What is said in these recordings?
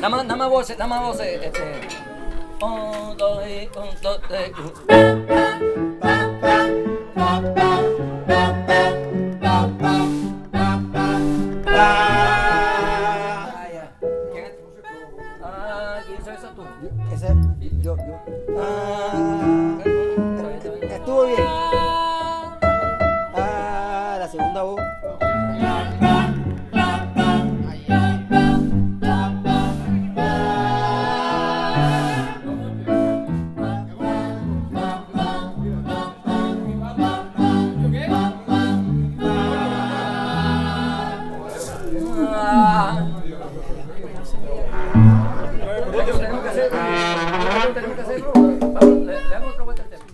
Nada más voces, nada más voces. Un, dos, tres. ¿Quién hizo esa tú? Ese, yo. Estuvo bien. La segunda voz. Tenemos que hacerlo. Vamos, le damos otra vuelta al tema.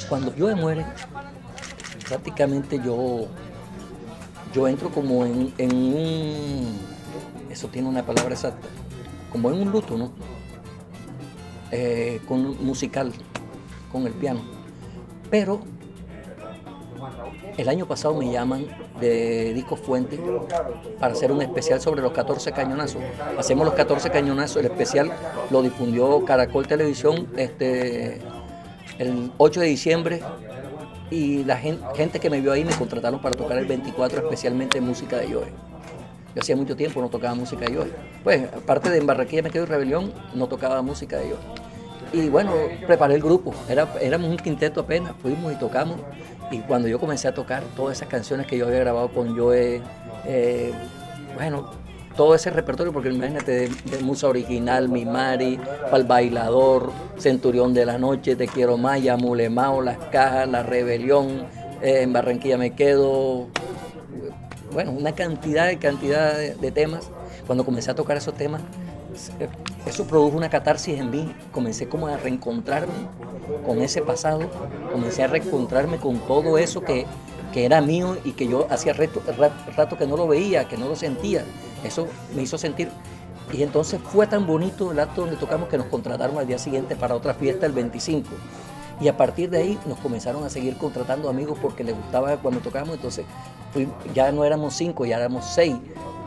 Cuando Joe muere, prácticamente yo entro como en un, eso tiene una palabra exacta, como en un luto, ¿no? Con musical, con el piano. Pero el año pasado me llaman de Disco Fuente para hacer un especial sobre los 14 cañonazos. Hacemos los 14 cañonazos, el especial lo difundió Caracol Televisión, el 8 de diciembre, y la gente que me vio ahí me contrataron para tocar el 24, especialmente música de Joe. Yo hacía mucho tiempo no tocaba música de Joe. Pues, aparte de En Barranquilla Me Quedo y Rebelión, no tocaba música de Joe. Y bueno, preparé el grupo. Éramos un quinteto apenas, fuimos y tocamos. Y cuando yo comencé a tocar todas esas canciones que yo había grabado con Joe, todo ese repertorio, porque imagínate, de Musa Original, Mi Mari, Pa'l Bailador, Centurión de la Noche, Te Quiero Más, Ya Mulemao, Las Cajas, La Rebelión, En Barranquilla Me Quedo, bueno, una cantidad de temas. Cuando comencé a tocar esos temas, eso produjo una catarsis en mí. Comencé como a reencontrarme con ese pasado, comencé a reencontrarme con todo eso que era mío y que yo hacía rato que no lo veía, que no lo sentía. Eso me hizo sentir. Y entonces fue tan bonito el acto donde tocamos que nos contrataron al día siguiente para otra fiesta el 25. Y a partir de ahí nos comenzaron a seguir contratando amigos porque les gustaba cuando tocábamos. Entonces ya no éramos 5, ya éramos 6,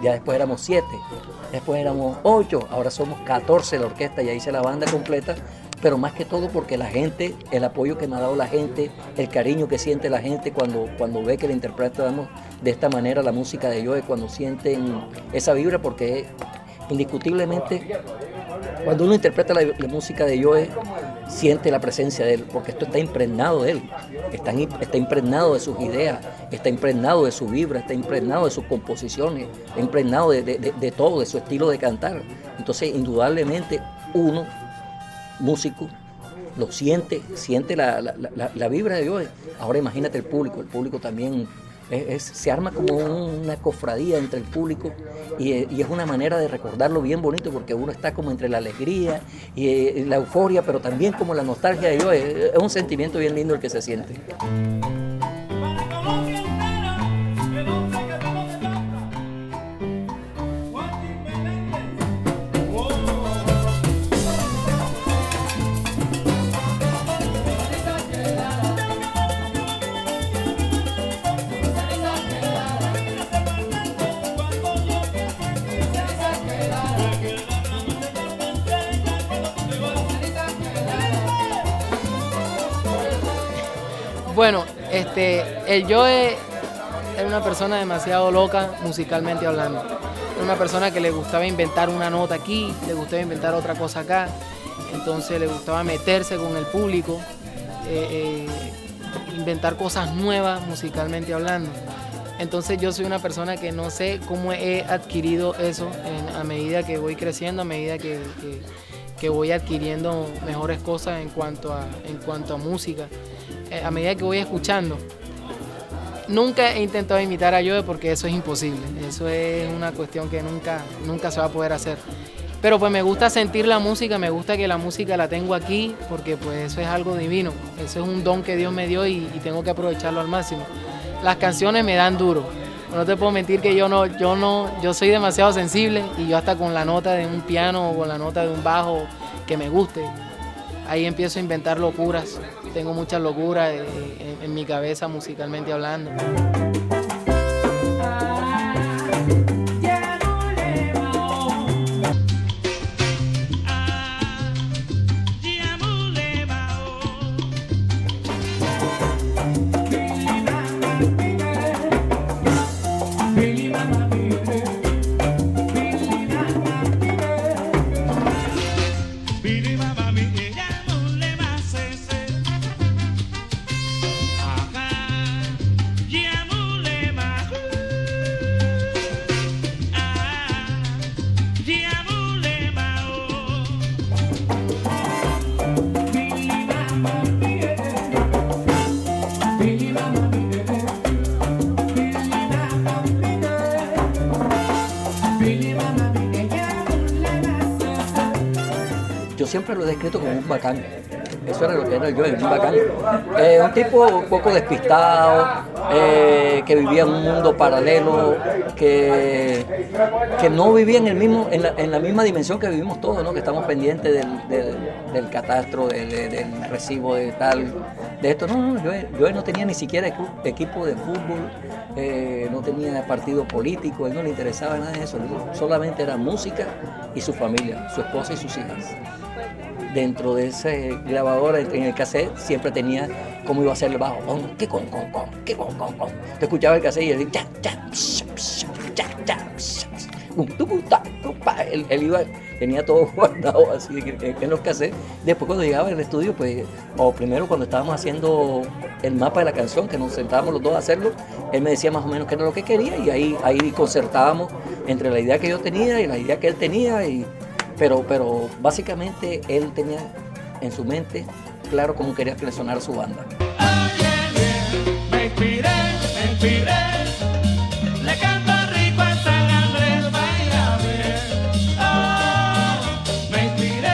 ya después éramos 7, después éramos 8, ahora somos 14 la orquesta, ya hice la banda completa. Pero más que todo porque la gente, el apoyo que me ha dado la gente, el cariño que siente la gente cuando ve que le interpretamos de esta manera la música de Joe, cuando sienten esa vibra, porque indiscutiblemente cuando uno interpreta la música de Joe, siente la presencia de él, porque esto está impregnado de él, está impregnado de sus ideas, está impregnado de su vibra, está impregnado de sus composiciones, está impregnado de todo, de su estilo de cantar. Entonces, indudablemente, uno músico lo siente la vibra de Joe. Ahora imagínate el público también se arma como una cofradía entre el público y es una manera de recordarlo bien bonito, porque uno está como entre la alegría y la euforia, pero también como la nostalgia de Joe. Es un sentimiento bien lindo el que se siente. Bueno, el Joe era una persona demasiado loca musicalmente hablando. Era una persona que le gustaba inventar una nota aquí, le gustaba inventar otra cosa acá. Entonces le gustaba meterse con el público, inventar cosas nuevas musicalmente hablando. Entonces yo soy una persona que no sé cómo he adquirido eso a medida que voy creciendo, a medida que voy adquiriendo mejores cosas en cuanto a música, a medida que voy escuchando. Nunca he intentado imitar a Joe porque eso es imposible. Eso es una cuestión que nunca se va a poder hacer. Pero pues me gusta sentir la música, me gusta que la música la tengo aquí porque pues eso es algo divino. Eso es un don que Dios me dio y tengo que aprovecharlo al máximo. Las canciones me dan duro. No te puedo mentir que yo soy demasiado sensible y yo hasta con la nota de un piano o con la nota de un bajo que me guste, ahí empiezo a inventar locuras. Tengo muchas locuras en mi cabeza musicalmente hablando. Yo siempre lo he descrito como un bacán. Eso era lo que era yo, un bacán. Un tipo un poco despistado, que vivía en un mundo paralelo, que no vivía en la misma dimensión que vivimos todos, ¿no? Que estamos pendientes del catastro, del recibo de tal, de esto. No, yo no tenía ni siquiera equipo de fútbol, no tenía partido político, él no le interesaba nada de eso, solamente era música y su familia, su esposa y sus hijas. Dentro de ese grabador, en el cassette, siempre tenía cómo iba a ser el bajo. ¿Qué con? Te escuchaba el cassette y él tenía todo guardado así en los cassettes. Después cuando llegaba al estudio, pues, o primero cuando estábamos haciendo el mapa de la canción, que nos sentábamos los dos a hacerlo, él me decía más o menos qué era lo que quería y ahí concertábamos entre la idea que yo tenía y la idea que él tenía. Pero básicamente él tenía en su mente claro cómo quería que le sonara su banda. Me inspiré, le canto rico a San Andrés, baila bien. Oh, me inspiré,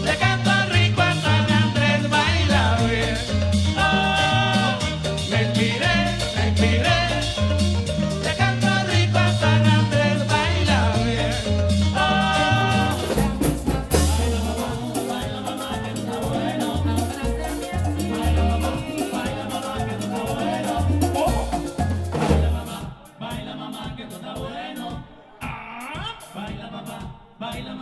le canto rico a San Andrés, baila bien. Oh, me inspiré, le canto rico a San Andrés, baila bien. Baila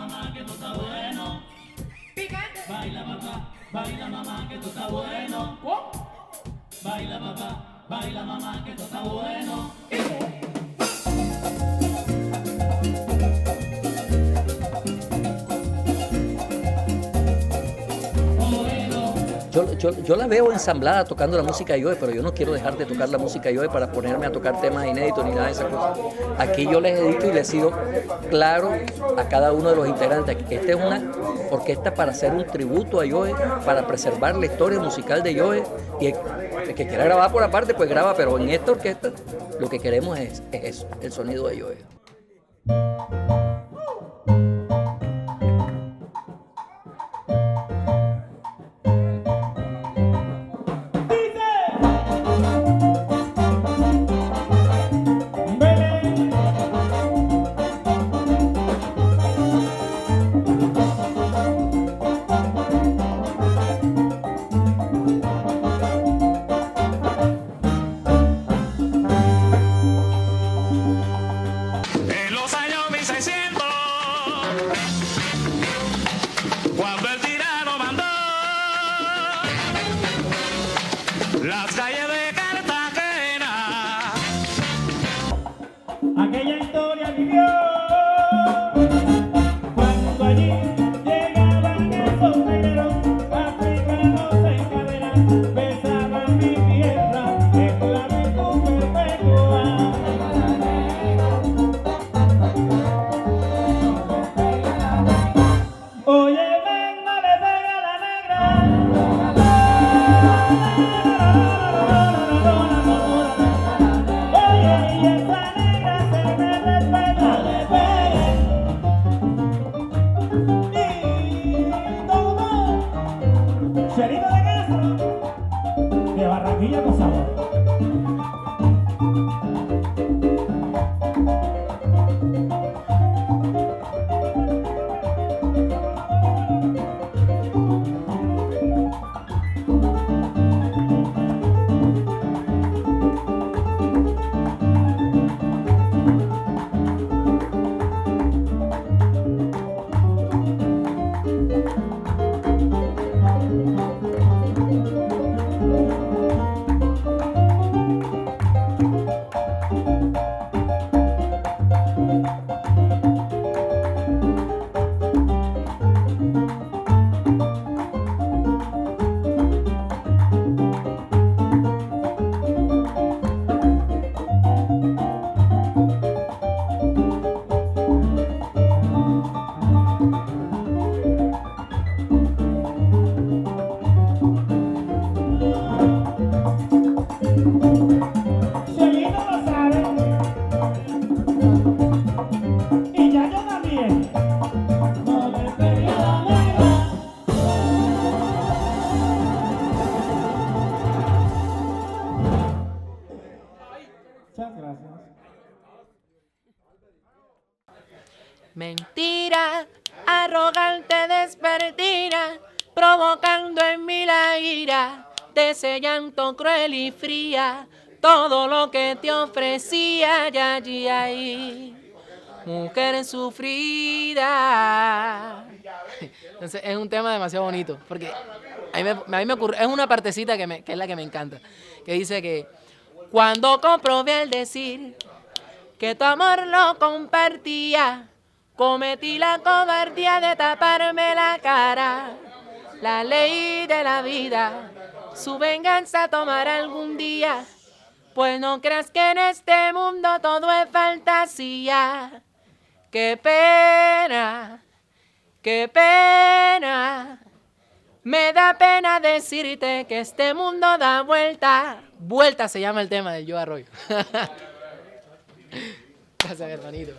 mamá que tú estás bueno. Baila mamá que tú estás bueno. Yo la veo ensamblada tocando la música de Joe, pero yo no quiero dejar de tocar la música de Joe para ponerme a tocar temas inéditos ni nada de esas cosas. Aquí yo les he dicho y les he sido claro a cada uno de los integrantes. Esta es una orquesta para hacer un tributo a Joe, para preservar la historia musical de Joe, y el que quiera grabar por aparte, pues graba, pero en esta orquesta lo que queremos es eso, el sonido de Joe. En los años 1600 esa negra se me respeta. Y todo. Cherito de Castro, de Barranquilla con sabor. Chelito lo sabe. Y ya yo también. No me pegué la negra. Muchas gracias. Mentira, arrogante despertina, provocando en mí la ira de ese llanto cruel y fría. Todo lo que te ofrecía ya allí ahí, mujer sufrida. Entonces es un tema demasiado bonito, porque a mí me ocurre, es una partecita que es la que me encanta, que dice que cuando comprobé al decir que tu amor lo compartía, cometí la cobardía de taparme la cara. La ley de la vida, su venganza tomará algún día. Pues no creas que en este mundo todo es fantasía. Qué pena, qué pena. Me da pena decirte que este mundo da vuelta. Vuelta se llama el tema del Yo Arroyo. Gracias, hermanito.